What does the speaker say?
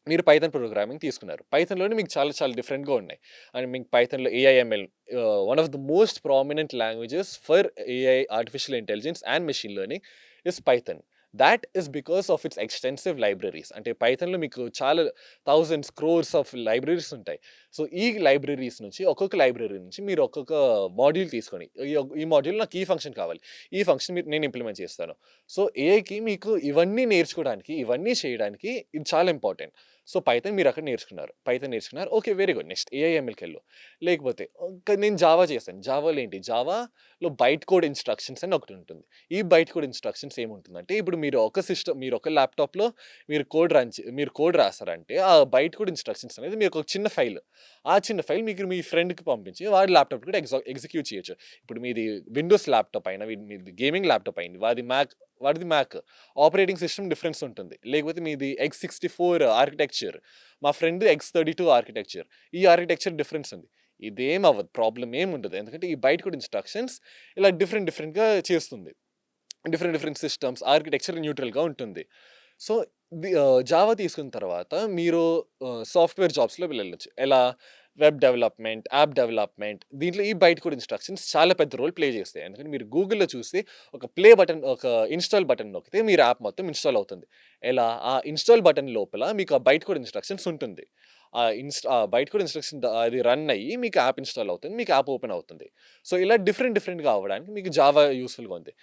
మీరు Python programming తీసుకున్నారు. పైథాన్‌లోనే మీకు చాలా చాలా డిఫరెంట్‌గా ఉన్నాయి. అండ్ మీకు పైథాన్‌లో AIML one of the most prominent languages for AI, artificial intelligence and machine learning is Python. That is because of its extensive libraries. అంటే పైథాన్‌లో మీకు చాలా థౌసండ్స్, క్రోర్స్ ఆఫ్ లైబ్రరీస్ ఉంటాయి. సో, ఈ లైబ్రరీస్ నుంచి ఒక్కొక్క లైబ్రరీ నుంచి మీరు ఒక్కొక్క మాడ్యూల్ తీసుకొని, ఈ మాడ్యూల్ నాకు ఈ ఫంక్షన్ కావాలి. ఈ ఫంక్షన్ నేను ఇంప్లిమెంట్ చేస్తాను. సో, ఏఐకి మీకు ఇవన్నీ నేర్చుకోవడానికి, ఇవన్నీ చేయడానికి ఇది చాలా ఇంపార్టెంట్. సో, పైథాన్ మీరక్కడ నేర్చుకున్నారు. పైథాన్ నేర్చుకున్నారు. ఓకే. Very good. నెక్స్ట్ ఏఐఎంఎల్‌కెళ్ళు. లేకపోతే నేను జావా చేశాను. జావాలో ఏంటి? జావాలో బైట్ కోడ్ ఇన్‌స్ట్రక్షన్స్ అని ఒకటుంటుంది. ఈ బైట్ కోడ్ ఇన్‌స్ట్రక్షన్స్ ఏముంటుందంటే, ఇప్పుడు మీరు ఒక ల్యాప్‌టాప్‌లో మీరు కోడ్ రాసారంటే, ఆ బైట్ కోడ్ ఇన్‌స్ట్రక్షన్స్ అనేది మీకు ఒక చిన్న ఫైల్. ఆ చిన్న ఫైల్ మీకు మీ ఫ్రెండ్‌కి పంపించి, వాడి ల్యాప్‌టాప్‌లో కూడా ఎగ్జిక్యూట్ చేయొచ్చు. ఇప్పుడు మీది విండోస్ ల్యాప్‌టాప్ అయినా, మీది గేమింగ్ ల్యాప్‌టాప్ అయింది. వాడిది మ్యాక్. ఆపరేటింగ్ సిస్టమ్ డిఫరెన్స్ ఉంటుంది. లేకపోతే మీది ఎక్స్64 ఆర్కిటెక్చర్. మా ఫ్రెండ్ ఎక్స్32 ఆర్కిటెక్చర్. ఈ ఆర్కిటెక్చర్ డిఫరెన్స్ ఉంది. ఇదేం అవ్వదు. ప్రాబ్లమ్ ఏముండదు. ఎందుకంటే ఈ బైట్ కోడ్ ఇన్‌స్ట్రక్షన్స్ ఇలా డిఫరెంట్‌గా చేస్తుంది. డిఫరెంట్ సిస్టమ్స్ ఆర్కిటెక్చర్ న్యూట్రల్‌గా ఉంటుంది. సో, జావా తీసుకున్న తర్వాత మీరు సాఫ్ట్‌వేర్ జాబ్స్‌లోకి వెళ్ళొచ్చు. ఎలా? వెబ్ డెవలప్‌మెంట్, యాప్ డెవలప్‌మెంట్ దీంట్లో ఈ బైట్ కోడ్ ఇన్‌స్ట్రక్షన్స్ చాలా పెద్ద రోల్ ప్లే చేస్తాయి. ఎందుకంటే మీరు గూగుల్‌లో చూసి ఒక ఇన్‌స్టాల్ బటన్ నొక్కితే మీరు యాప్ మొత్తం ఇన్‌స్టాల్ అవుతుంది. ఎలా? ఆ ఇన్‌స్టాల్ బటన్ లోపల మీకు ఆ బైట్ కోడ్ ఇన్‌స్ట్రక్షన్స్ ఉంటుంది. ఆ బైట్ కోడ్ ఇన్‌స్ట్రక్షన్ అది రన్ అయ్యి మీకు యాప్ ఇన్‌స్టాల్ అవుతుంది. మీకు యాప్ ఓపెన్ అవుతుంది. సో, ఇలా డిఫరెంట్‌గా అవ్వడానికి మీకు జావా యూజ్‌ఫుల్‌గా ఉంది.